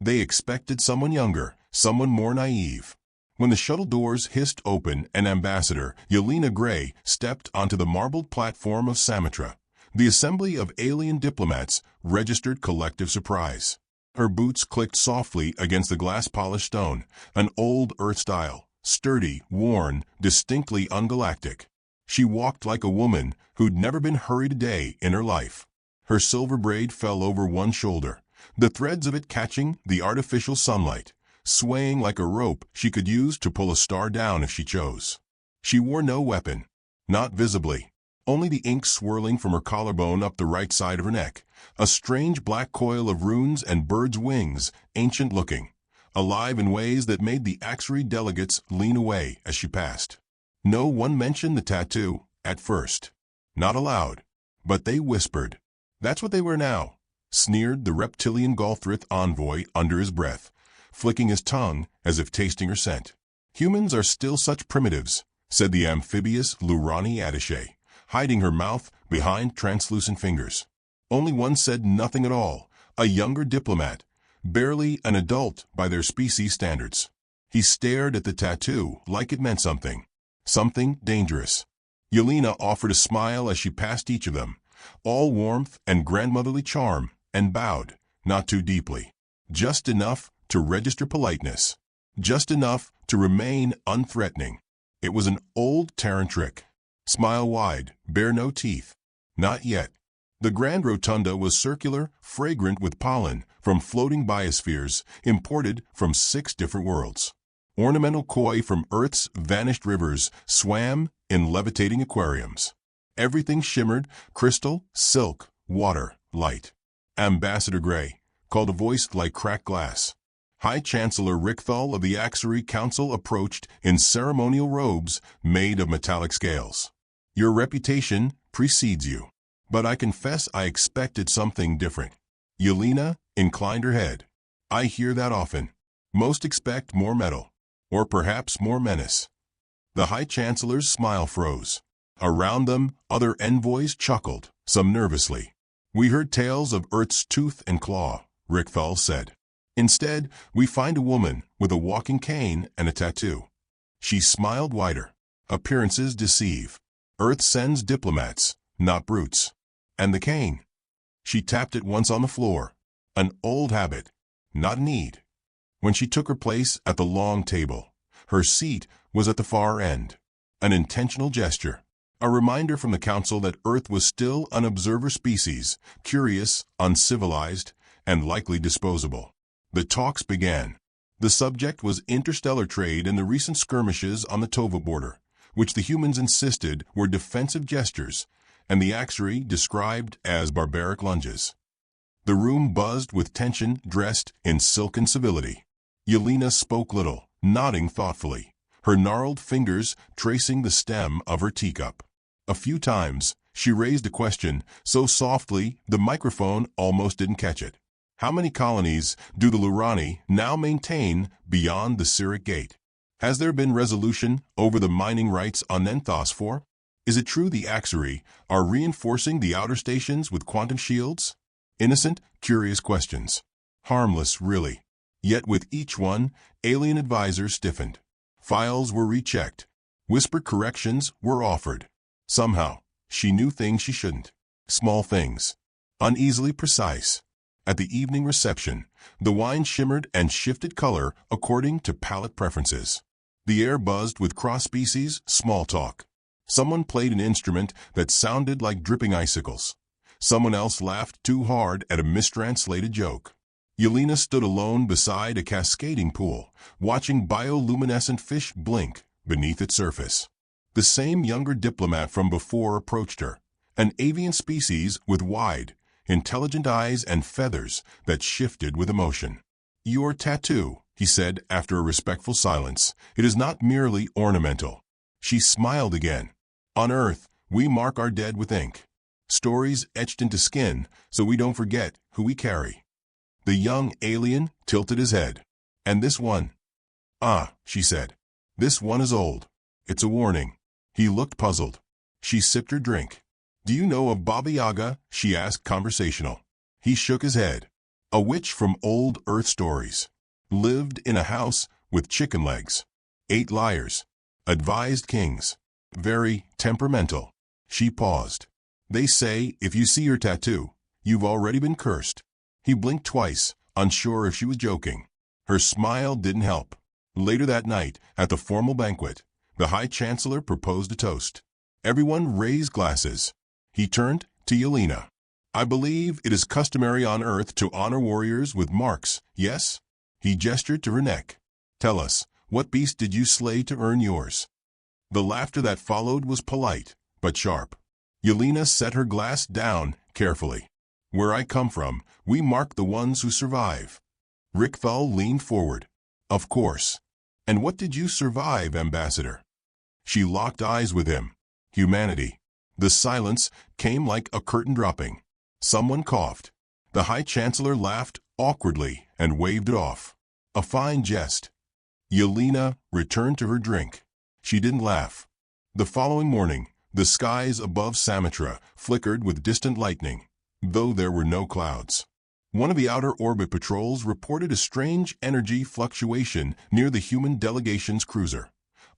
They expected someone younger, someone more naive. When the shuttle doors hissed open and Ambassador Yelena Gray stepped onto the marbled platform of Samatra, the assembly of alien diplomats registered collective surprise. Her boots clicked softly against the glass-polished stone, an old Earth style, sturdy, worn, distinctly ungalactic. She walked like a woman who'd never been hurried a day in her life. Her silver braid fell over one shoulder, the threads of it catching the artificial sunlight, swaying like a rope she could use to pull a star down if she chose. She wore no weapon, not visibly, only the ink swirling from her collarbone up the right side of her neck, a strange black coil of runes and birds' wings, ancient-looking, alive in ways that made the Axery delegates lean away as she passed. No one mentioned the tattoo, at first. Not aloud, but they whispered. That's what they were now, sneered the reptilian Galthrith envoy under his breath, flicking his tongue as if tasting her scent. Humans are still such primitives, said the amphibious Lurani Attaché, hiding her mouth behind translucent fingers. Only one said nothing at all, a younger diplomat, barely an adult by their species standards. He stared at the tattoo like it meant something. Something dangerous. Yelena offered a smile as she passed each of them, all warmth and grandmotherly charm, and bowed, not too deeply. Just enough to register politeness. Just enough to remain unthreatening. It was an old Terran trick. Smile wide, bare no teeth. Not yet. The Grand Rotunda was circular, fragrant with pollen from floating biospheres imported from 6 different worlds. Ornamental koi from Earth's vanished rivers swam in levitating aquariums. Everything shimmered, crystal, silk, water, light. Ambassador Gray called a voice like cracked glass. High Chancellor Rickthal of the Axery Council approached in ceremonial robes made of metallic scales. Your reputation precedes you. But I confess I expected something different. Yelena inclined her head. I hear that often. Most expect more metal. Or perhaps more menace. The High Chancellor's smile froze. Around them, other envoys chuckled, some nervously. We heard tales of Earth's tooth and claw, Rickthal said. Instead, we find a woman with a walking cane and a tattoo. She smiled wider. Appearances deceive. Earth sends diplomats, not brutes. And the cane. She tapped it once on the floor. An old habit, not a need. When she took her place at the long table, her seat was at the far end. An intentional gesture. A reminder from the Council that Earth was still an observer species, curious, uncivilized, and likely disposable. The talks began. The subject was interstellar trade and the recent skirmishes on the Tova border, which the humans insisted were defensive gestures, and the Axery described as barbaric lunges. The room buzzed with tension dressed in silken civility. Yelena spoke little, nodding thoughtfully, her gnarled fingers tracing the stem of her teacup. A few times, she raised a question so softly the microphone almost didn't catch it. How many colonies do the Lurani now maintain beyond the Cyric Gate? Has there been resolution over the mining rights on Nenthos 4? Is it true the Axery are reinforcing the outer stations with quantum shields? Innocent, curious questions. Harmless, really. Yet with each one, alien advisors stiffened. Files were rechecked. Whispered corrections were offered. Somehow, she knew things she shouldn't. Small things. Uneasily precise. At the evening reception, the wine shimmered and shifted color according to palate preferences. The air buzzed with cross-species small talk. Someone played an instrument that sounded like dripping icicles. Someone else laughed too hard at a mistranslated joke. Yelena stood alone beside a cascading pool, watching bioluminescent fish blink beneath its surface. The same younger diplomat from before approached her, an avian species with wide, intelligent eyes and feathers that shifted with emotion. Your tattoo, he said after a respectful silence. It is not merely ornamental. She smiled again. On Earth, we mark our dead with ink. Stories etched into skin so we don't forget who we carry. The young alien tilted his head. And this one? Ah, she said. This one is old. It's a warning. He looked puzzled. She sipped her drink. Do you know of Baba Yaga? She asked, conversational. He shook his head. A witch from old Earth stories. Lived in a house with chicken legs. 8 liars. Advised kings. Very temperamental. She paused. They say if you see her tattoo, you've already been cursed. He blinked twice, unsure if she was joking. Her smile didn't help. Later that night, at the formal banquet, the High Chancellor proposed a toast. Everyone raised glasses. He turned to Yelena. I believe it is customary on Earth to honor warriors with marks, yes? He gestured to her neck. Tell us, what beast did you slay to earn yours? The laughter that followed was polite, but sharp. Yelena set her glass down carefully. Where I come from, we mark the ones who survive. Rickthal leaned forward. Of course. And what did you survive, Ambassador? She locked eyes with him. Humanity. The silence came like a curtain dropping. Someone coughed. The High Chancellor laughed awkwardly and waved it off. A fine jest. Yelena returned to her drink. She didn't laugh. The following morning, the skies above Samatra flickered with distant lightning, though there were no clouds. One of the outer orbit patrols reported a strange energy fluctuation near the human delegation's cruiser,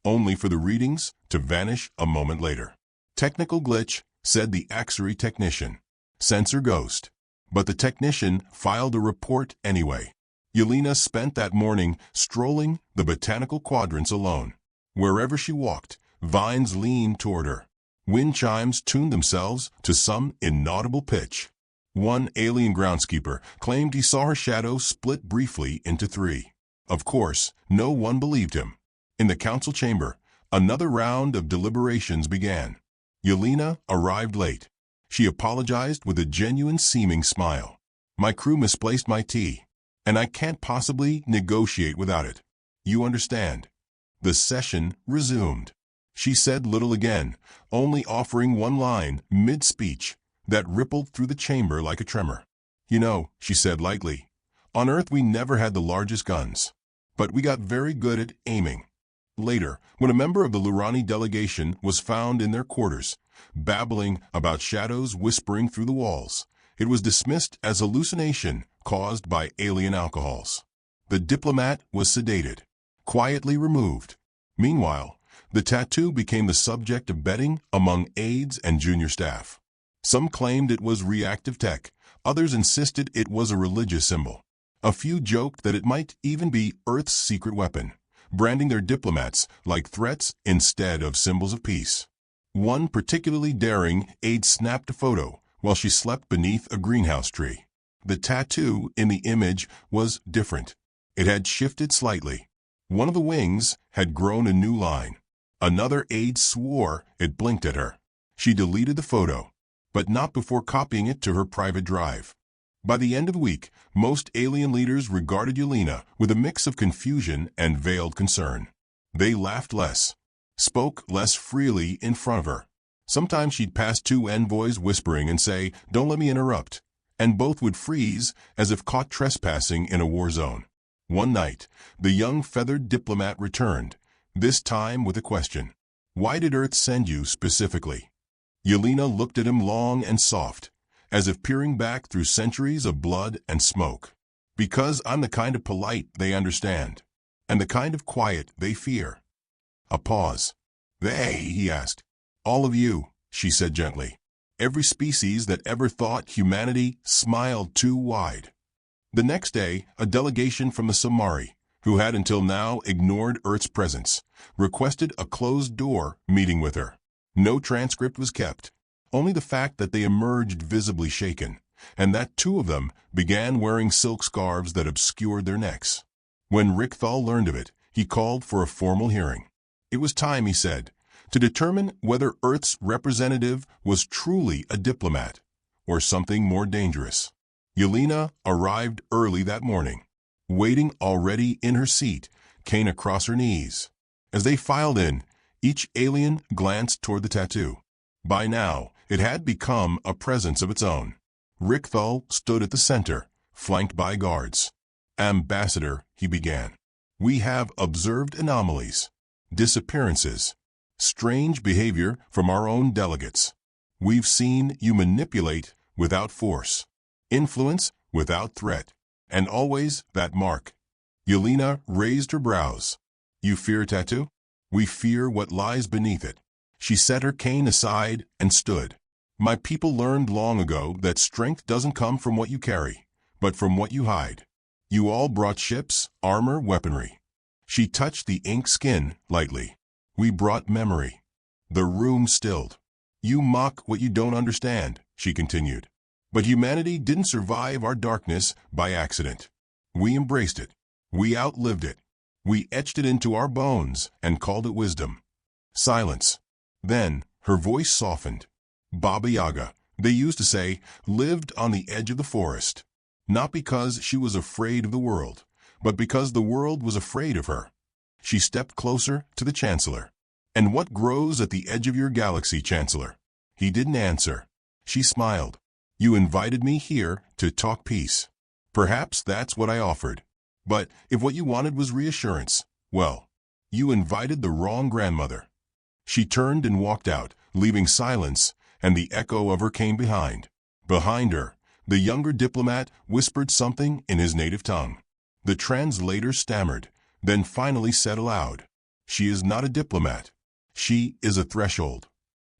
only for the readings to vanish a moment later. Technical glitch, said the Axery technician. Sensor ghost. But the technician filed a report anyway. Yelena spent that morning strolling the botanical quadrants alone. Wherever she walked, vines leaned toward her. Wind chimes tuned themselves to some inaudible pitch. One alien groundskeeper claimed he saw her shadow split briefly into 3. Of course, no one believed him. In the council chamber, another round of deliberations began. Yelena arrived late. She apologized with a genuine-seeming smile. My crew misplaced my tea, and I can't possibly negotiate without it. You understand? The session resumed. She said little again, only offering one line, mid-speech, that rippled through the chamber like a tremor. You know, she said lightly, on Earth we never had the largest guns, but we got very good at aiming. Later, when a member of the Lurani delegation was found in their quarters, babbling about shadows whispering through the walls, it was dismissed as hallucination caused by alien alcohols. The diplomat was sedated, quietly removed. Meanwhile, the tattoo became the subject of betting among aides and junior staff. Some claimed it was reactive tech, others insisted it was a religious symbol. A few joked that it might even be Earth's secret weapon, branding their diplomats like threats instead of symbols of peace. One particularly daring aide snapped a photo while she slept beneath a greenhouse tree. The tattoo in the image was different. It had shifted slightly. One of the wings had grown a new line. Another aide swore it blinked at her. She deleted the photo, but not before copying it to her private drive. By the end of the week, most alien leaders regarded Yelena with a mix of confusion and veiled concern. They laughed less, spoke less freely in front of her. Sometimes she'd pass 2 envoys whispering and say, "Don't let me interrupt," and both would freeze as if caught trespassing in a war zone. One night, the young feathered diplomat returned, this time with a question. Why did Earth send you specifically? Yelena looked at him long and soft, as if peering back through centuries of blood and smoke. Because I'm the kind of polite they understand, and the kind of quiet they fear. A pause. They, he asked. All of you, she said gently. Every species that ever thought humanity smiled too wide. The next day, a delegation from the Samari, who had until now ignored Earth's presence, requested a closed-door meeting with her. No transcript was kept, only the fact that they emerged visibly shaken, and that 2 of them began wearing silk scarves that obscured their necks. When Rickthal learned of it, he called for a formal hearing. It was time, he said, to determine whether Earth's representative was truly a diplomat, or something more dangerous. Yelena arrived early that morning. Waiting already in her seat, cane across her knees. As they filed in, each alien glanced toward the tattoo. By now, it had become a presence of its own. Rickthal stood at the center, flanked by guards. Ambassador, he began, we have observed anomalies, disappearances, strange behavior from our own delegates. We've seen you manipulate without force, influence without threat. And always that mark. Yelena raised her brows. You fear a tattoo? We fear what lies beneath it. She set her cane aside and stood. My people learned long ago that strength doesn't come from what you carry, but from what you hide. You all brought ships, armor, weaponry. She touched the ink skin lightly. We brought memory. The room stilled. You mock what you don't understand, she continued. But humanity didn't survive our darkness by accident. We embraced it. We outlived it. We etched it into our bones and called it wisdom. Silence. Then her voice softened. Baba Yaga, they used to say, lived on the edge of the forest. Not because she was afraid of the world, but because the world was afraid of her. She stepped closer to the Chancellor. And what grows at the edge of your galaxy, Chancellor? He didn't answer. She smiled. You invited me here to talk peace. Perhaps that's what I offered. But if what you wanted was reassurance, well, you invited the wrong grandmother. She turned and walked out, leaving silence, and the echo of her cane behind. Behind her, the younger diplomat whispered something in his native tongue. The translator stammered, then finally said aloud, She is not a diplomat. She is a threshold.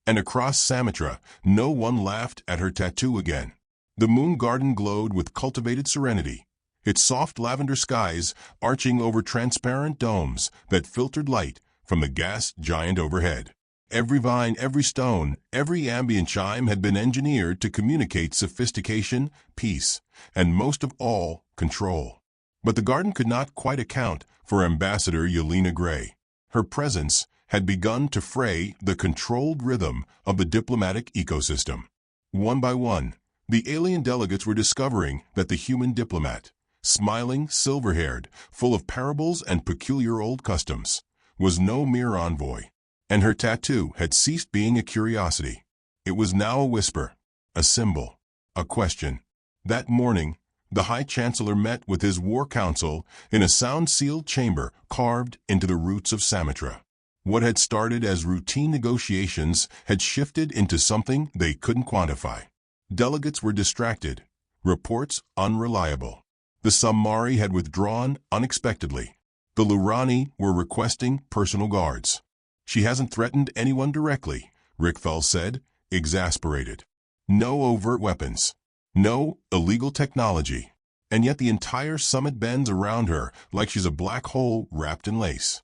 And across Samatra, no one laughed at her tattoo again. The moon garden glowed with cultivated serenity, its soft lavender skies arching over transparent domes that filtered light from the gas giant overhead. Every vine, every stone, every ambient chime had been engineered to communicate sophistication, peace, and most of all, control. But the garden could not quite account for Ambassador Yelena Gray. Her presence had begun to fray the controlled rhythm of the diplomatic ecosystem. One by one, the alien delegates were discovering that the human diplomat, smiling, silver-haired, full of parables and peculiar old customs, was no mere envoy. And her tattoo had ceased being a curiosity. It was now a whisper, a symbol, a question. That morning, the High Chancellor met with his War Council in a sound-sealed chamber carved into the roots of Samatra. What had started as routine negotiations had shifted into something they couldn't quantify. Delegates were distracted, reports unreliable. The Samari had withdrawn unexpectedly. The Lurani were requesting personal guards. She hasn't threatened anyone directly, Rickthal said, exasperated. No overt weapons. No illegal technology. And yet the entire summit bends around her like she's a black hole wrapped in lace.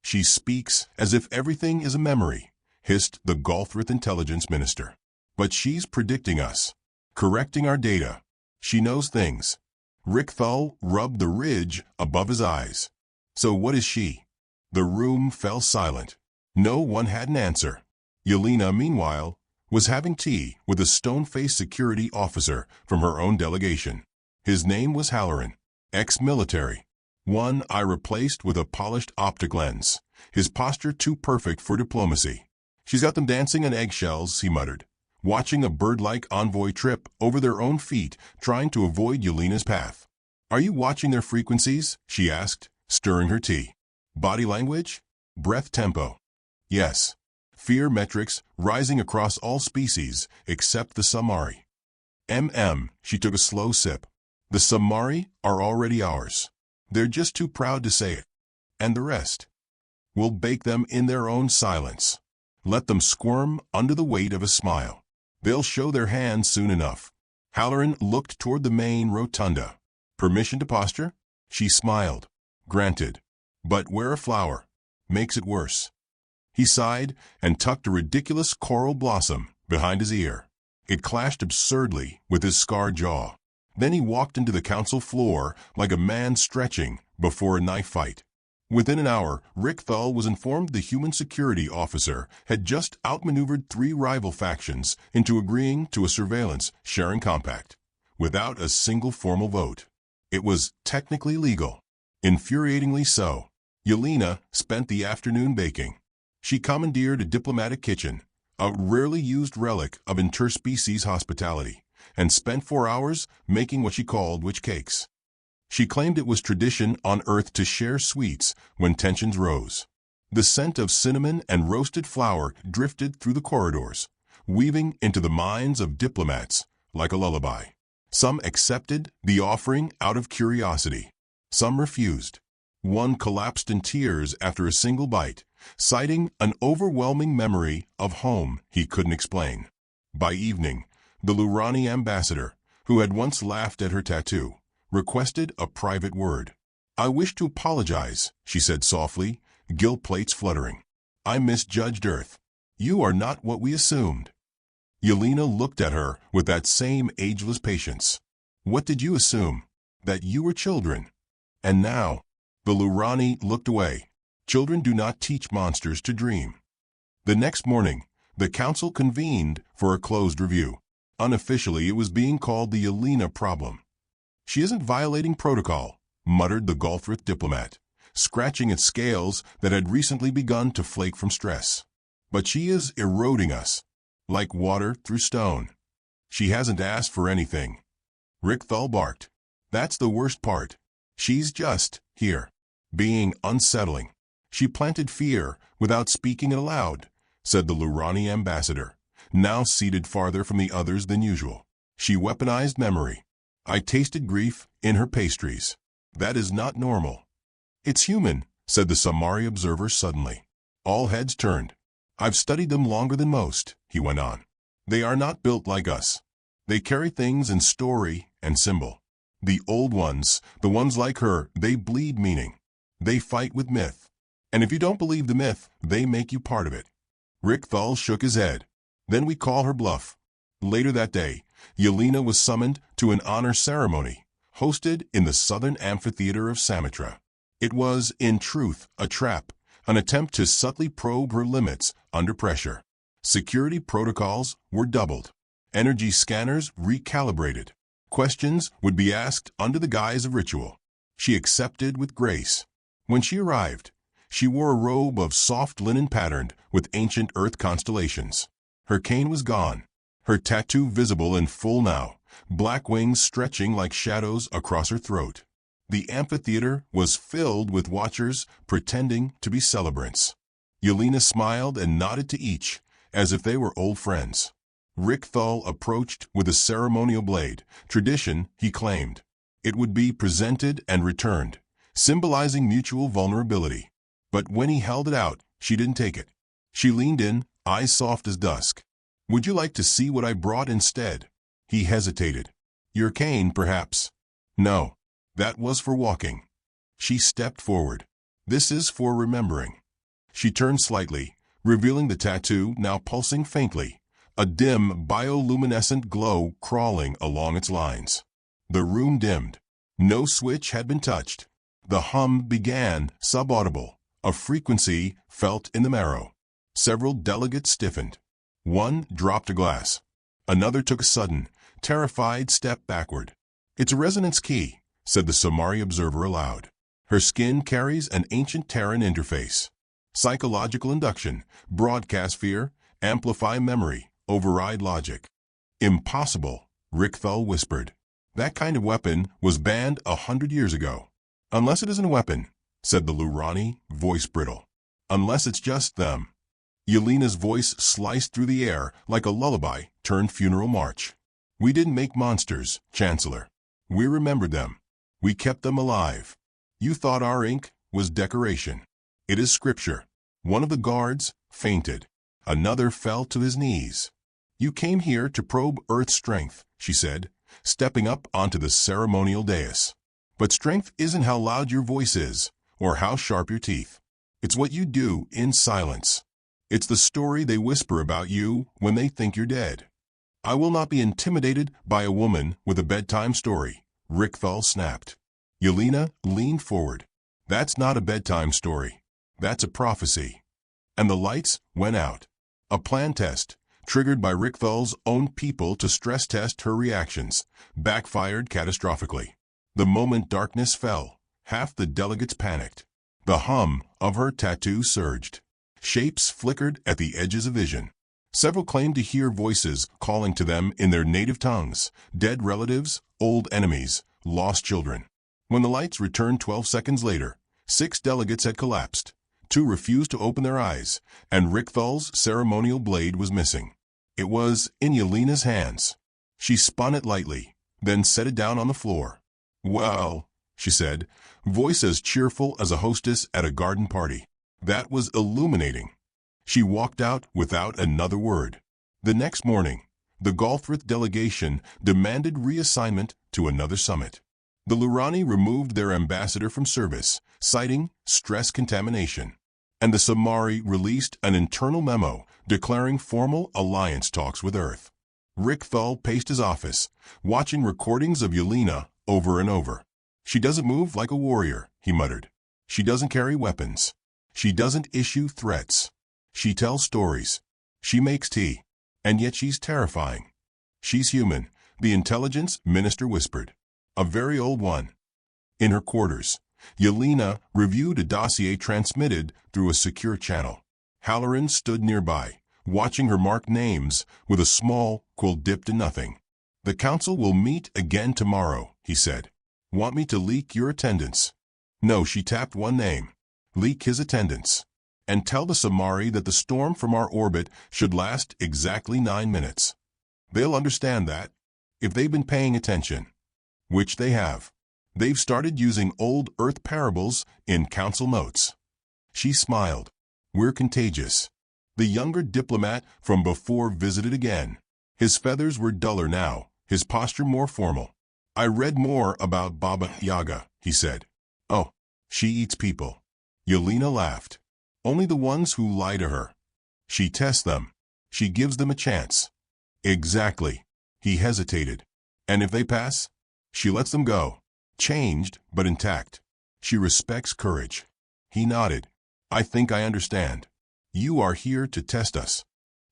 She speaks as if everything is a memory, hissed the Galthrith intelligence minister. But she's predicting us, correcting our data. She knows things. Rickthal rubbed the ridge above his eyes. So what is she? The room fell silent. No one had an answer. Yelena, meanwhile, was having tea with a stone-faced security officer from her own delegation. His name was Halloran, ex-military. One I replaced with a polished optic lens, his posture too perfect for diplomacy. She's got them dancing on eggshells, he muttered, watching a bird-like envoy trip over their own feet, trying to avoid Yelena's path. Are you watching their frequencies? She asked, stirring her tea. Body language? Breath tempo? Yes. Fear metrics rising across all species except the Samari. She took a slow sip. The Samari are already ours. They're just too proud to say it. And the rest? We'll bake them in their own silence. Let them squirm under the weight of a smile. They'll show their hands soon enough. Halloran looked toward the main rotunda. Permission to posture? She smiled. Granted. But wear a flower. Makes it worse. He sighed and tucked a ridiculous coral blossom behind his ear. It clashed absurdly with his scarred jaw. Then he walked into the council floor like a man stretching before a knife fight. Within an hour, Rickthal was informed the human security officer had just outmaneuvered 3 rival factions into agreeing to a surveillance-sharing compact, without a single formal vote. It was technically legal. Infuriatingly so. Yelena spent the afternoon baking. She commandeered a diplomatic kitchen, a rarely used relic of interspecies hospitality, and spent 4 hours making what she called witch cakes. She claimed it was tradition on Earth to share sweets when tensions rose. The scent of cinnamon and roasted flour drifted through the corridors, weaving into the minds of diplomats like a lullaby. Some accepted the offering out of curiosity. Some refused. One collapsed in tears after a single bite, citing an overwhelming memory of home he couldn't explain. By evening, the Lurani ambassador, who had once laughed at her tattoo, requested a private word. "I wish to apologize," she said softly, gill plates fluttering. "I misjudged Earth. You are not what we assumed." Yelena looked at her with that same ageless patience. "What did you assume? That you were children?" And now, the Lurani looked away. Children do not teach monsters to dream. The next morning, the council convened for a closed review. Unofficially, it was being called the Yelena problem. "She isn't violating protocol," muttered the Galactic diplomat, scratching at scales that had recently begun to flake from stress. "But she is eroding us, like water through stone. She hasn't asked for anything." Rickthal barked. "That's the worst part. She's just here, being unsettling." "She planted fear without speaking it aloud," said the Lurani ambassador, now seated farther from the others than usual. "She weaponized memory. I tasted grief in her pastries. That is not normal." "It's human," said the Samari observer suddenly. All heads turned. "I've studied them longer than most," he went on. "They are not built like us. They carry things in story and symbol. The old ones, the ones like her, they bleed meaning. They fight with myth. And if you don't believe the myth, they make you part of it." Rickthal shook his head. "Then we call her bluff." Later that day, Yelena was summoned to an honor ceremony, hosted in the southern amphitheater of Samitra. It was, in truth, a trap, an attempt to subtly probe her limits under pressure. Security protocols were doubled. Energy scanners recalibrated. Questions would be asked under the guise of ritual. She accepted with grace. When she arrived, she wore a robe of soft linen patterned with ancient Earth constellations. Her cane was gone, her tattoo visible in full now, black wings stretching like shadows across her throat. The amphitheater was filled with watchers pretending to be celebrants. Yelena smiled and nodded to each, as if they were old friends. Rickthal approached with a ceremonial blade, tradition, he claimed. It would be presented and returned, symbolizing mutual vulnerability. But when he held it out, she didn't take it. She leaned in, eyes soft as dusk. "Would you like to see what I brought instead?" He hesitated. "Your cane, perhaps." "No. That was for walking." She stepped forward. "This is for remembering." She turned slightly, revealing the tattoo now pulsing faintly, a dim bioluminescent glow crawling along its lines. The room dimmed. No switch had been touched. The hum began, subaudible, a frequency felt in the marrow. Several delegates stiffened. One dropped a glass. Another took a sudden, terrified step backward. "It's a resonance key," said the Samari observer aloud. "Her skin carries an ancient Terran interface. Psychological induction, broadcast fear, amplify memory, override logic." "Impossible," Rickthal whispered. "That kind of weapon was banned 100 years ago." "Unless it isn't a weapon," said the Lurani, voice brittle. "Unless it's just them." Yelena's voice sliced through the air like a lullaby turned funeral march. "We didn't make monsters, Chancellor. We remembered them. We kept them alive. You thought our ink was decoration. It is scripture." One of the guards fainted. Another fell to his knees. "You came here to probe Earth's strength," she said, stepping up onto the ceremonial dais. "But strength isn't how loud your voice is, or how sharp your teeth. It's what you do in silence. It's the story they whisper about you when they think you're dead." "I will not be intimidated by a woman with a bedtime story," Rickthal snapped. Yelena leaned forward. "That's not a bedtime story. That's a prophecy." And the lights went out. A plan test, triggered by Rickthal's own people to stress test her reactions, backfired catastrophically. The moment darkness fell, half the delegates panicked. The hum of her tattoo surged. Shapes flickered at the edges of vision. Several claimed to hear voices calling to them in their native tongues, dead relatives, old enemies, lost children. When the lights returned 12 seconds later, 6 delegates had collapsed. 2 refused to open their eyes, and Rickthal's ceremonial blade was missing. It was in Yelena's hands. She spun it lightly, then set it down on the floor. "Well," she said, voice as cheerful as a hostess at a garden party. That was illuminating. She walked out without another word. The next morning, the Galthrith delegation demanded reassignment to another summit. The Lurani removed their ambassador from service, citing stress contamination. And the Samari released an internal memo declaring formal alliance talks with Earth. Rick Thull paced his office, watching recordings of Yelena over and over. "She doesn't move like a warrior," he muttered. "She doesn't carry weapons. She doesn't issue threats. She tells stories. She makes tea. And yet she's terrifying. She's human," the intelligence minister whispered. "A very old one." In her quarters, Yelena reviewed a dossier transmitted through a secure channel. Halloran stood nearby, watching her mark names with a small quill dipped in nothing. "The council will meet again tomorrow," he said. "Want me to leak your attendance?" "No," she tapped one name. "Leak his attendance. And tell the Samari that the storm from our orbit should last exactly 9 minutes. They'll understand that, if they've been paying attention. Which they have. They've started using old Earth parables in council notes." She smiled. "We're contagious." The younger diplomat from before visited again. His feathers were duller now, his posture more formal. "I read more about Baba Yaga," he said. "Oh, she eats people." Yelena laughed. "Only the ones who lie to her. She tests them. She gives them a chance." "Exactly." He hesitated. "And if they pass, she lets them go. Changed, but intact. She respects courage." He nodded. "I think I understand. You are here to test us."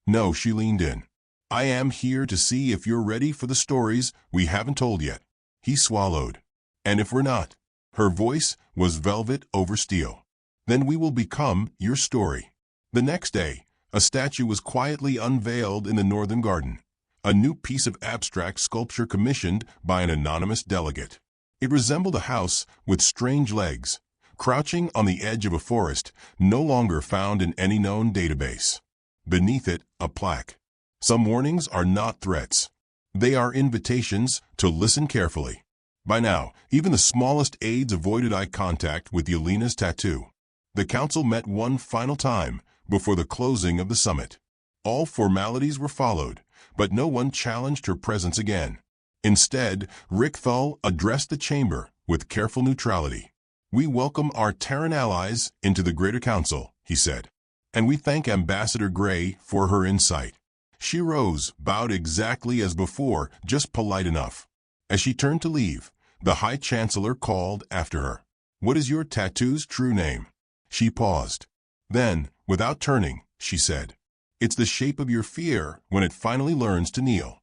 "No," she leaned in. "I am here to see if you're ready for the stories we haven't told yet." He swallowed. "And if we're not?" Her voice was velvet over steel. "Then we will become your story." The next day, a statue was quietly unveiled in the Northern Garden. A new piece of abstract sculpture commissioned by an anonymous delegate. It resembled a house with strange legs, crouching on the edge of a forest no longer found in any known database. Beneath it, a plaque. "Some warnings are not threats. They are invitations to listen carefully." By now, even the smallest aides avoided eye contact with Yelena's tattoo. The council met one final time before the closing of the summit. All formalities were followed, but no one challenged her presence again. Instead, Rick Thull addressed the chamber with careful neutrality. "We welcome our Terran allies into the Greater Council," he said. "And we thank Ambassador Gray for her insight." She rose, bowed exactly as before, just polite enough. As she turned to leave, the High Chancellor called after her. "What is your tattoo's true name?" She paused. Then, without turning, she said, "It's the shape of your fear when it finally learns to kneel."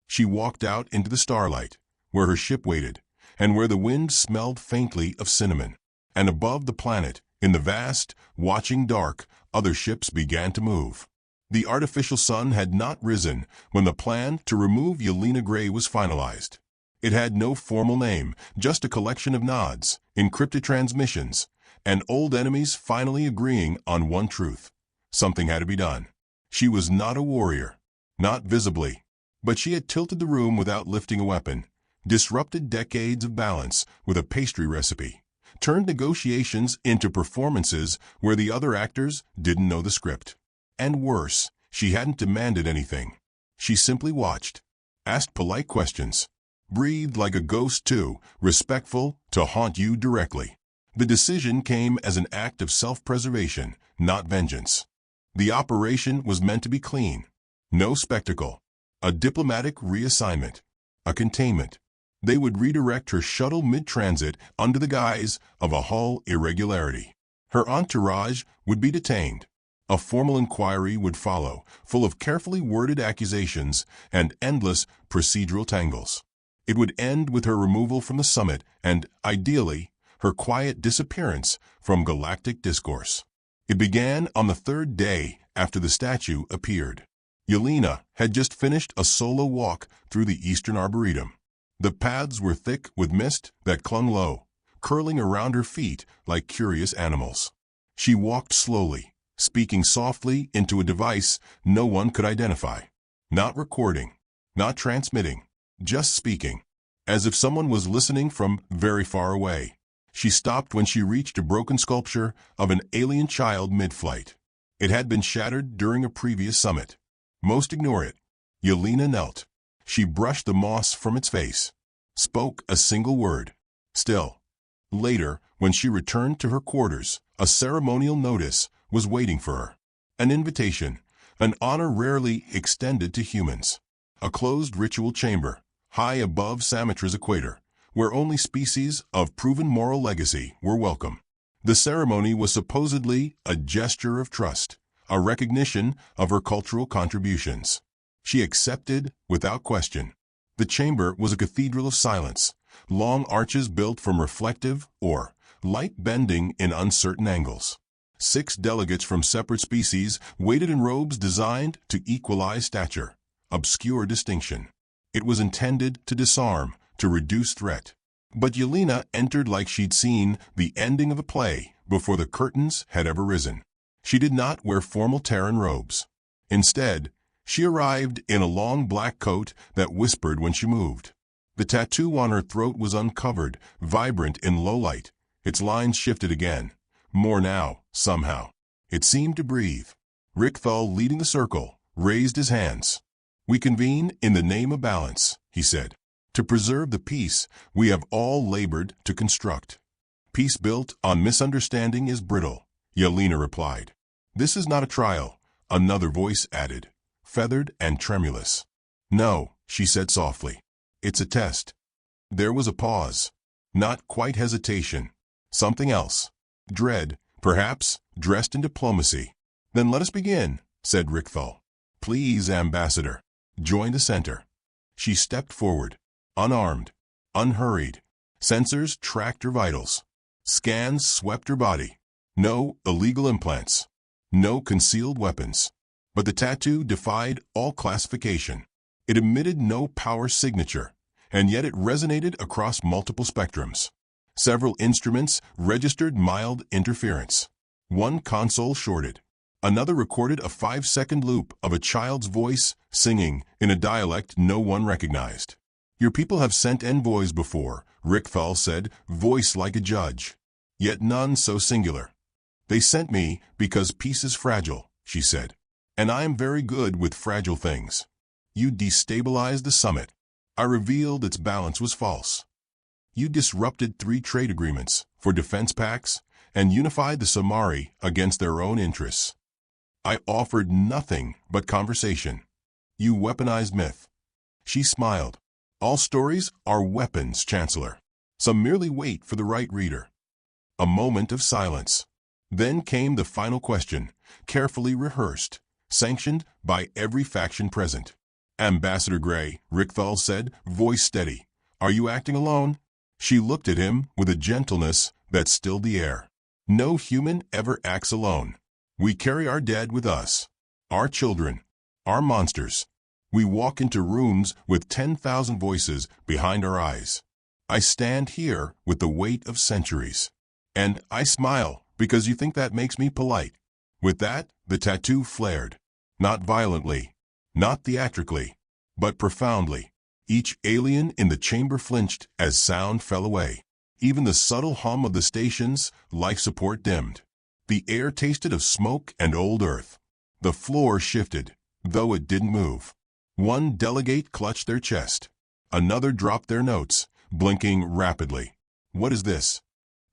She walked out into the starlight, where her ship waited, and where the wind smelled faintly of cinnamon. And above the planet, in the vast, watching dark, other ships began to move. The artificial sun had not risen when the plan to remove Yelena Gray was finalized. It had no formal name, just a collection of nods, encrypted transmissions, and old enemies finally agreeing on one truth. Something had to be done. She was not a warrior, not visibly, but she had tilted the room without lifting a weapon, disrupted decades of balance with a pastry recipe, turned negotiations into performances where the other actors didn't know the script. And worse, she hadn't demanded anything. She simply watched, asked polite questions, breathed like a ghost too, respectful to haunt you directly. The decision came as an act of self-preservation, not vengeance. The operation was meant to be clean. No spectacle. A diplomatic reassignment. A containment. They would redirect her shuttle mid-transit under the guise of a hull irregularity. Her entourage would be detained. A formal inquiry would follow, full of carefully worded accusations and endless procedural tangles. It would end with her removal from the summit and, ideally, her quiet disappearance from galactic discourse. It began on the third day after the statue appeared. Yelena had just finished a solo walk through the Eastern Arboretum. The paths were thick with mist that clung low, curling around her feet like curious animals. She walked slowly, speaking softly into a device no one could identify. Not recording, not transmitting, just speaking. as if someone was listening from very far away. She stopped when she reached a broken sculpture of an alien child mid-flight. It had been shattered during a previous summit. Most ignore it. Yelena knelt. She brushed the moss from its face. Spoke a single word. Still. Later, when she returned to her quarters, a ceremonial notice was waiting for her. An invitation, an honor rarely extended to humans. A closed ritual chamber, high above Sametra's equator, where only species of proven moral legacy were welcome. The ceremony was supposedly a gesture of trust, a recognition of her cultural contributions. She accepted without question. The chamber was a cathedral of silence, long arches built from reflective or light bending in uncertain angles. 6 delegates from separate species waited in robes designed to equalize stature, obscure distinction. It was intended to disarm, to reduce threat. But Yelena entered like she'd seen the ending of a play before the curtains had ever risen. She did not wear formal Terran robes. Instead, she arrived in a long black coat that whispered when she moved. The tattoo on her throat was uncovered, vibrant in low light. Its lines shifted again. More now, somehow. It seemed to breathe. Rickthal, leading the circle, raised his hands. "We convene in the name of balance," he said. "To preserve the peace we have all labored to construct." "Peace built on misunderstanding is brittle," Yelena replied. "This is not a trial," another voice added, feathered and tremulous. "No," she said softly. "It's a test." There was a pause. Not quite hesitation. Something else. Dread, perhaps, dressed in diplomacy. "Then let us begin," said Rickthal. "Please, Ambassador, join the center." She stepped forward, unarmed, unhurried. Sensors tracked her vitals. Scans swept her body. No illegal implants. No concealed weapons. But the tattoo defied all classification. It emitted no power signature, and yet it resonated across multiple spectrums. Several instruments registered mild interference. One console shorted. Another recorded a 5-second loop of a child's voice singing in a dialect no one recognized. "Your people have sent envoys before," Rickthal said, voice like a judge. "Yet none so singular." "They sent me because peace is fragile," she said. "And I am very good with fragile things. You destabilized the summit. I revealed its balance was false. You disrupted 3 trade agreements for defense pacts and unified the Samari against their own interests. I offered nothing but conversation. You weaponized myth." She smiled. "All stories are weapons, Chancellor. Some merely wait for the right reader." A moment of silence. Then came the final question, carefully rehearsed, sanctioned by every faction present. "Ambassador Gray," Rickthal said, voice steady, "are you acting alone?" She looked at him with a gentleness that stilled the air. "No human ever acts alone. We carry our dead with us, our children, our monsters. We walk into rooms with 10,000 voices behind our eyes. I stand here with the weight of centuries. And I smile because you think that makes me polite." With that, the tattoo flared. Not violently, not theatrically, but profoundly. Each alien in the chamber flinched as sound fell away. Even the subtle hum of the station's life support dimmed. The air tasted of smoke and old earth. The floor shifted, though it didn't move. One delegate clutched their chest. Another dropped their notes, blinking rapidly. "What is this?"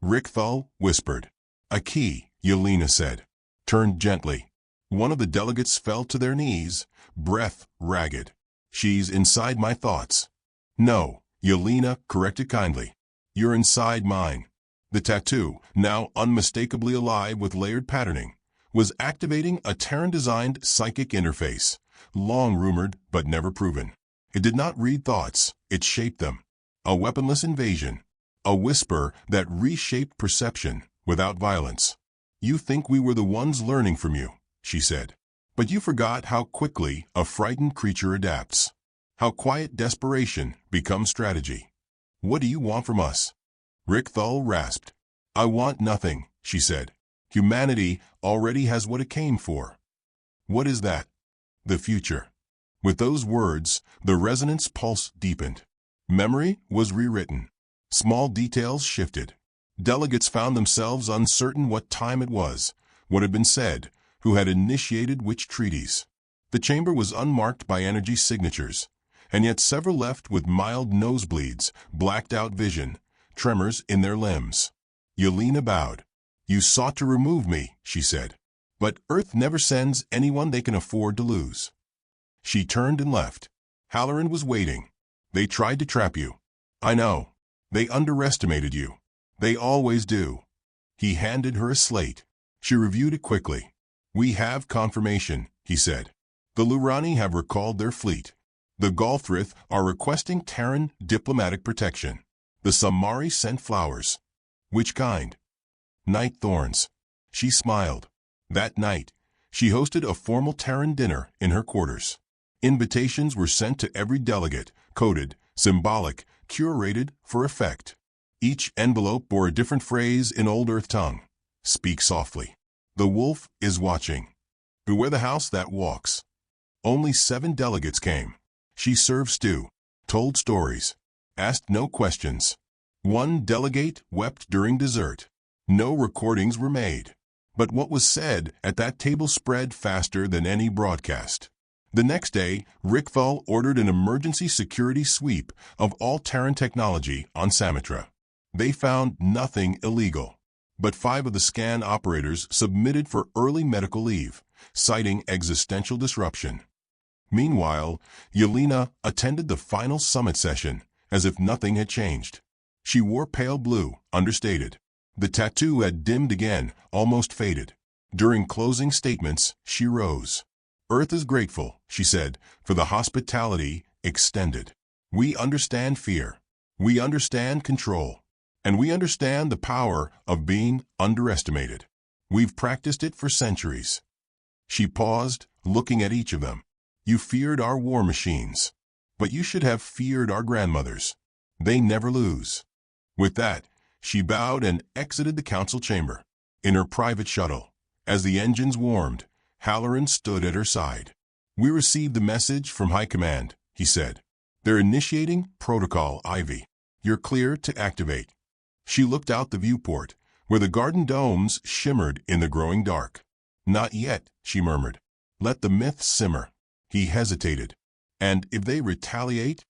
Rickthal whispered. "A key," Yelena said. Turned gently. One of the delegates fell to their knees, breath ragged. "She's inside my thoughts." "No," Yelena corrected kindly. "You're inside mine." The tattoo, now unmistakably alive with layered patterning, was activating a Terran-designed psychic interface, long rumored but never proven. It did not read thoughts, it shaped them. A weaponless invasion. A whisper that reshaped perception without violence. "You think we were the ones learning from you," she said. "But you forgot how quickly a frightened creature adapts. How quiet desperation becomes strategy. What do you want from us?" Rickthal rasped. "I want nothing," she said. "Humanity already has what it came for." "What is that?" "The future." With those words, the resonance pulse deepened. Memory was rewritten. Small details shifted. Delegates found themselves uncertain what time it was, what had been said, who had initiated which treaties. The chamber was unmarked by energy signatures, and yet several left with mild nosebleeds, blacked-out vision, tremors in their limbs. Yelena bowed. "You sought to remove me," she said. "But Earth never sends anyone they can afford to lose." She turned and left. Halloran was waiting. "They tried to trap you. I know. They underestimated you. They always do." He handed her a slate. She reviewed it quickly. "We have confirmation," he said. "The Lurani have recalled their fleet. The Galthrith are requesting Terran diplomatic protection. The Samari sent flowers." "Which kind?" "Night thorns." She smiled. That night, she hosted a formal Terran dinner in her quarters. Invitations were sent to every delegate, coded, symbolic, curated for effect. Each envelope bore a different phrase in Old Earth tongue. "Speak softly. The wolf is watching. Beware the house that walks." Only 7 delegates came. She served stew, told stories, asked no questions. One delegate wept during dessert. No recordings were made. But what was said at that table spread faster than any broadcast. The next day, Rickthal ordered an emergency security sweep of all Terran technology on Samatra. They found nothing illegal. But 5 of the scan operators submitted for early medical leave, citing existential disruption. Meanwhile, Yelena attended the final summit session as if nothing had changed. She wore pale blue, understated. The tattoo had dimmed again, almost faded. During closing statements, she rose. "Earth is grateful," she said, "for the hospitality extended. We understand fear. We understand control. And we understand the power of being underestimated. We've practiced it for centuries." She paused, looking at each of them. "You feared our war machines. But you should have feared our grandmothers. They never lose." With that, she bowed and exited the council chamber. In her private shuttle, as the engines warmed, Halloran stood at her side. "We received the message from High Command," he said. "They're initiating Protocol Ivy. You're clear to activate." She looked out the viewport, where the garden domes shimmered in the growing dark. "Not yet," she murmured. "Let the myth simmer." He hesitated. "And if they retaliate?"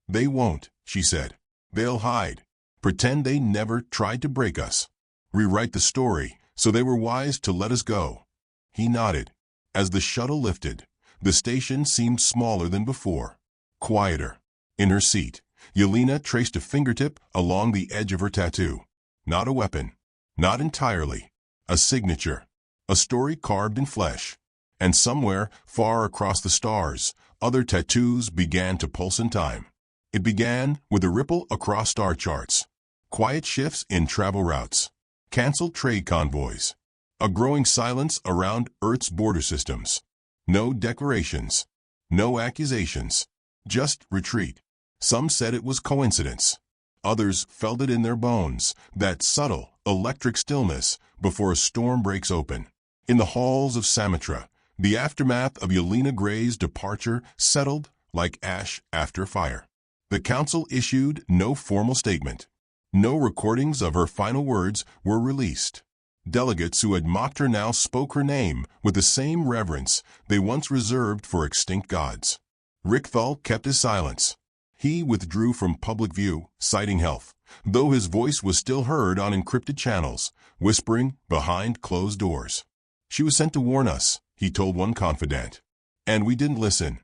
"They won't," she said. "They'll hide. Pretend they never tried to break us. Rewrite the story so they were wise to let us go." He nodded. As the shuttle lifted, the station seemed smaller than before, quieter. In her seat, Yelena traced a fingertip along the edge of her tattoo. Not a weapon. Not entirely. A signature. A story carved in flesh. And somewhere, far across the stars, other tattoos began to pulse in time. It began with a ripple across star charts. Quiet shifts in travel routes. Canceled trade convoys. A growing silence around Earth's border systems. No declarations. No accusations. Just retreat. Some said it was coincidence. Others felt it in their bones, that subtle, electric stillness before a storm breaks open. In the halls of Samatra, the aftermath of Yelena Gray's departure settled like ash after fire. The council issued no formal statement. No recordings of her final words were released. Delegates who had mocked her now spoke her name with the same reverence they once reserved for extinct gods. Rickthal kept his silence. He withdrew from public view, citing health, though his voice was still heard on encrypted channels, whispering behind closed doors. "She was sent to warn us," he told one confidant. "And we didn't listen."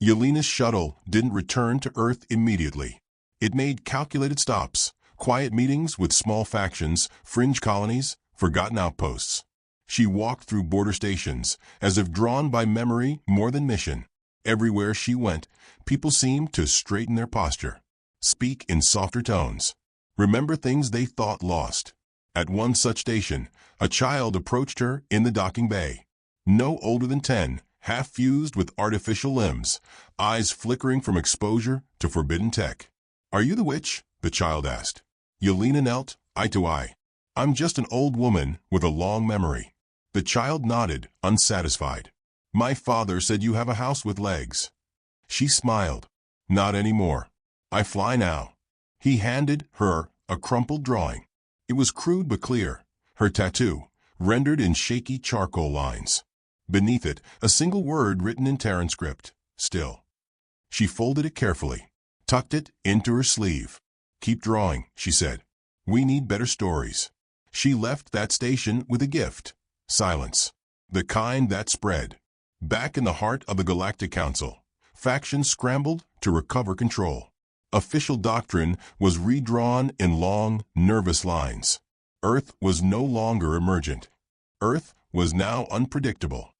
Yelena's shuttle didn't return to Earth immediately. It made calculated stops, quiet meetings with small factions, fringe colonies, forgotten outposts. She walked through border stations, as if drawn by memory more than mission. Everywhere she went, people seemed to straighten their posture, speak in softer tones, remember things they thought lost. At one such station, a child approached her in the docking bay. No older than 10, half fused with artificial limbs, eyes flickering from exposure to forbidden tech. "Are you the witch?" the child asked. Yelena knelt, eye to eye. "I'm just an old woman with a long memory." The child nodded, unsatisfied. "My father said you have a house with legs." She smiled. "Not anymore." I fly now. He handed her a crumpled drawing. It was crude but clear, her tattoo, rendered in shaky charcoal lines. Beneath it, a single word written in Terran script, still. She folded it carefully, tucked it into her sleeve. Keep drawing, she said. We need better stories. She left that station with a gift. Silence. The kind that spread. Back in the heart of the Galactic Council, factions scrambled to recover control. Official doctrine was redrawn in long, nervous lines. Earth was no longer emergent. Earth was now unpredictable.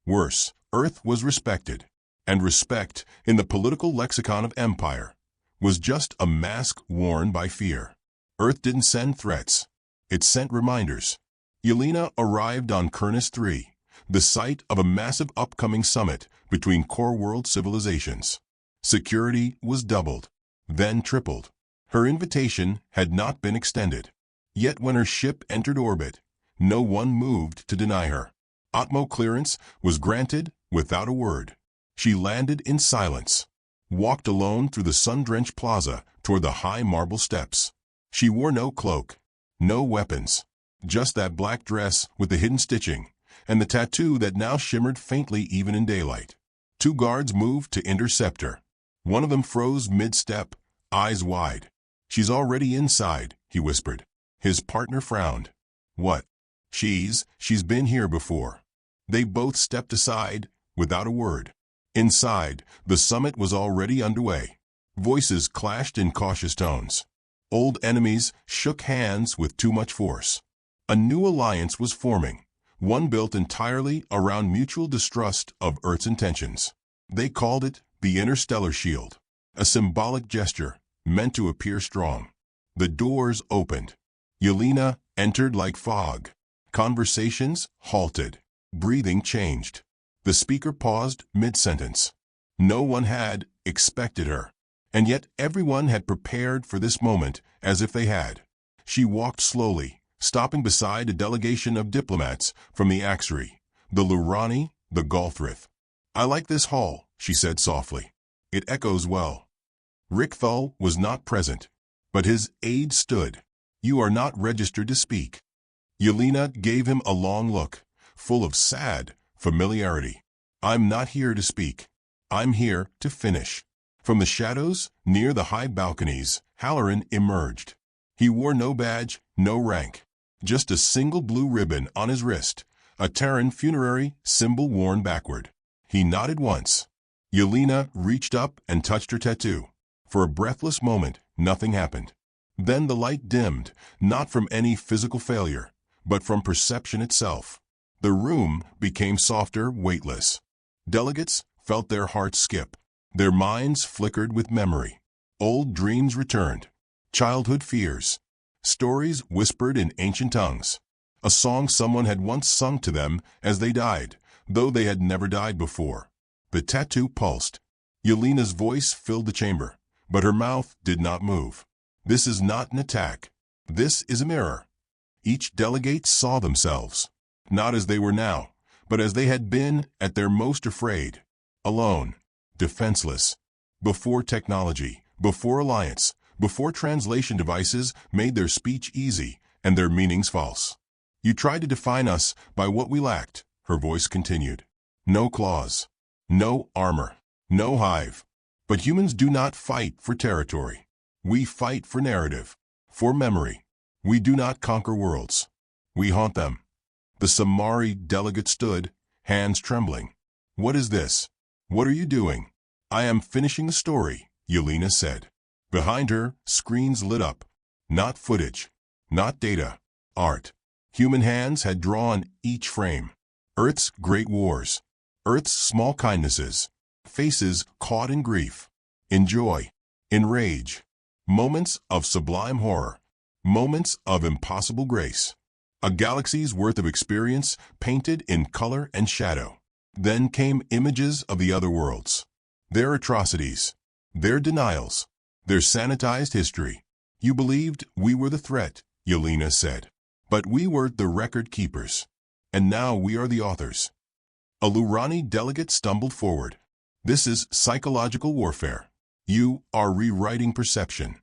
Worse, Earth was respected. And respect, in the political lexicon of empire, was just a mask worn by fear. Earth didn't send threats. It sent reminders. Yelena arrived on Kernus 3, the site of a massive upcoming summit between core world civilizations. Security was doubled, then tripled. Her invitation had not been extended. Yet when her ship entered orbit, no one moved to deny her. Atmo clearance was granted without a word. She landed in silence, walked alone through the sun-drenched plaza toward the high marble steps. She wore no cloak, no weapons, just that black dress with the hidden stitching, and the tattoo that now shimmered faintly even in daylight. 2 guards moved to intercept her. One of them froze mid-step, eyes wide. She's already inside, he whispered. His partner frowned. What? She's been here before. They both stepped aside, without a word. Inside, the summit was already underway. Voices clashed in cautious tones. Old enemies shook hands with too much force. A new alliance was forming, one built entirely around mutual distrust of Earth's intentions. They called it the Interstellar Shield, a symbolic gesture meant to appear strong. The doors opened. Yelena entered like fog. Conversations halted. Breathing changed. The speaker paused mid-sentence. No one had expected her, and yet everyone had prepared for this moment as if they had. She walked slowly, stopping beside a delegation of diplomats from the Axery, the Lurani, the Galthrith. I like this hall, she said softly. It echoes well. Rick Thull was not present, but his aide stood. You are not registered to speak. Yelena gave him a long look, full of sad familiarity. I'm not here to speak. I'm here to finish. From the shadows, near the high balconies, Halloran emerged. He wore no badge, no rank. Just a single blue ribbon on his wrist, a Terran funerary symbol worn backward. He nodded once. Yelena reached up and touched her tattoo. For a breathless moment, nothing happened. Then the light dimmed, not from any physical failure, but from perception itself. The room became softer, weightless. Delegates felt their hearts skip. Their minds flickered with memory. Old dreams returned. Childhood fears. Stories whispered in ancient tongues. A song someone had once sung to them as they died, though they had never died before. The tattoo pulsed. Yelena's voice filled the chamber, but her mouth did not move. This is not an attack. This is a mirror. Each delegate saw themselves, not as they were now, but as they had been at their most afraid. Alone, defenseless. Before technology, before alliance, before translation devices made their speech easy and their meanings false. You tried to define us by what we lacked, her voice continued. No claws, no armor, no hive. But humans do not fight for territory. We fight for narrative, for memory. We do not conquer worlds. We haunt them. The Samari delegate stood, hands trembling. What is this? What are you doing? I am finishing the story, Yelena said. Behind her, screens lit up. Not footage, not data, art. Human hands had drawn each frame. Earth's great wars, Earth's small kindnesses, faces caught in grief, in joy, in rage, moments of sublime horror, moments of impossible grace. A galaxy's worth of experience painted in color and shadow. Then came images of the other worlds. Their atrocities, their denials, their sanitized history. You believed we were the threat, Yelena said. But we were the record keepers. And now we are the authors. A Lurani delegate stumbled forward. This is psychological warfare. You are rewriting perception.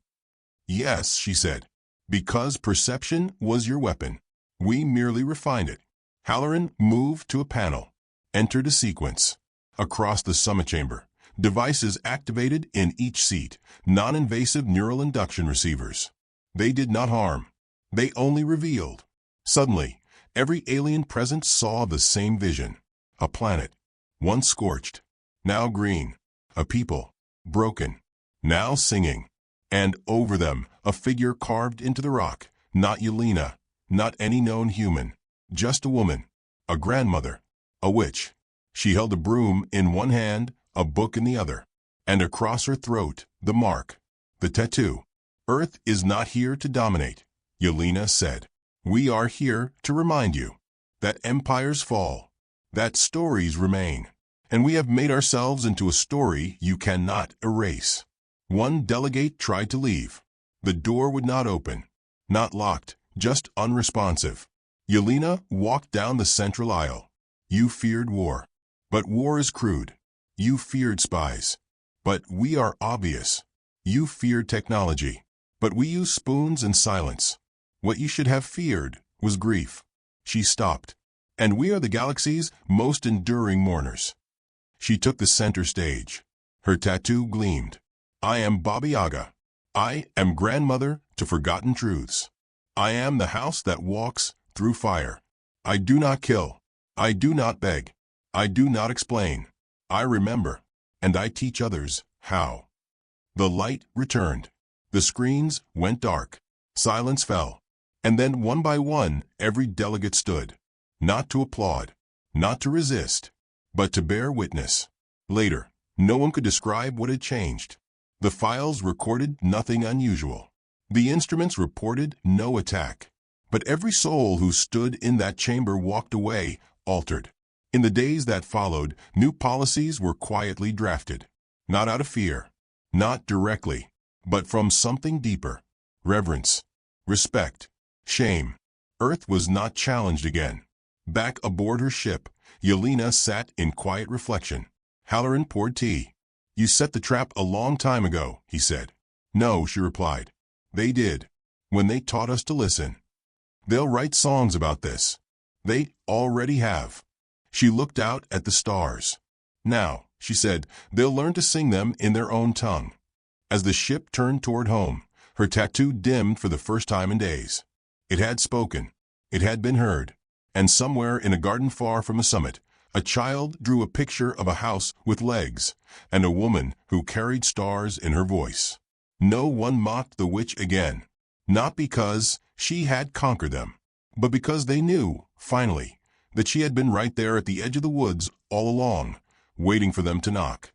Yes, she said, because perception was your weapon. We merely refined it. Halloran moved to a panel, entered a sequence. Across the summit chamber, devices activated in each seat, non-invasive neural induction receivers. They did not harm. They only revealed. Suddenly, every alien present saw the same vision. A planet, once scorched, now green. A people, broken, now singing. And over them, a figure carved into the rock. Not Yelena, not any known human. Just a woman, a grandmother, a witch. She held a broom in one hand, a book in the other. And across her throat, the mark, the tattoo. Earth is not here to dominate, Yelena said. We are here to remind you that empires fall, that stories remain, and we have made ourselves into a story you cannot erase. One delegate tried to leave. The door would not open. Not locked, just unresponsive. Yelena walked down the central aisle. You feared war. But war is crude. You feared spies. But we are obvious. You feared technology. But we use spoons and silence. What you should have feared was grief. She stopped. And we are the galaxy's most enduring mourners. She took the center stage. Her tattoo gleamed. I am Baba Yaga. I am grandmother to forgotten truths. I am the house that walks through fire. I do not kill. I do not beg. I do not explain. I remember, and I teach others how. The light returned. The screens went dark. Silence fell. And then one by one, every delegate stood. Not to applaud, not to resist, but to bear witness. Later, no one could describe what had changed. The files recorded nothing unusual. The instruments reported no attack. But every soul who stood in that chamber walked away, altered. In the days that followed, new policies were quietly drafted. Not out of fear, not directly, but from something deeper. Reverence, respect, shame. Earth was not challenged again. Back aboard her ship, Yelena sat in quiet reflection. Halloran poured tea. You set the trap a long time ago, he said. No, she replied. They did. When they taught us to listen. They'll write songs about this. They already have. She looked out at the stars. Now, she said, they'll learn to sing them in their own tongue. As the ship turned toward home, her tattoo dimmed for the first time in days. It had spoken. It had been heard. And somewhere in a garden far from the summit, a child drew a picture of a house with legs, and a woman who carried stars in her voice. No one mocked the witch again, not because she had conquered them, but because they knew, finally, that she had been right there at the edge of the woods all along, waiting for them to knock.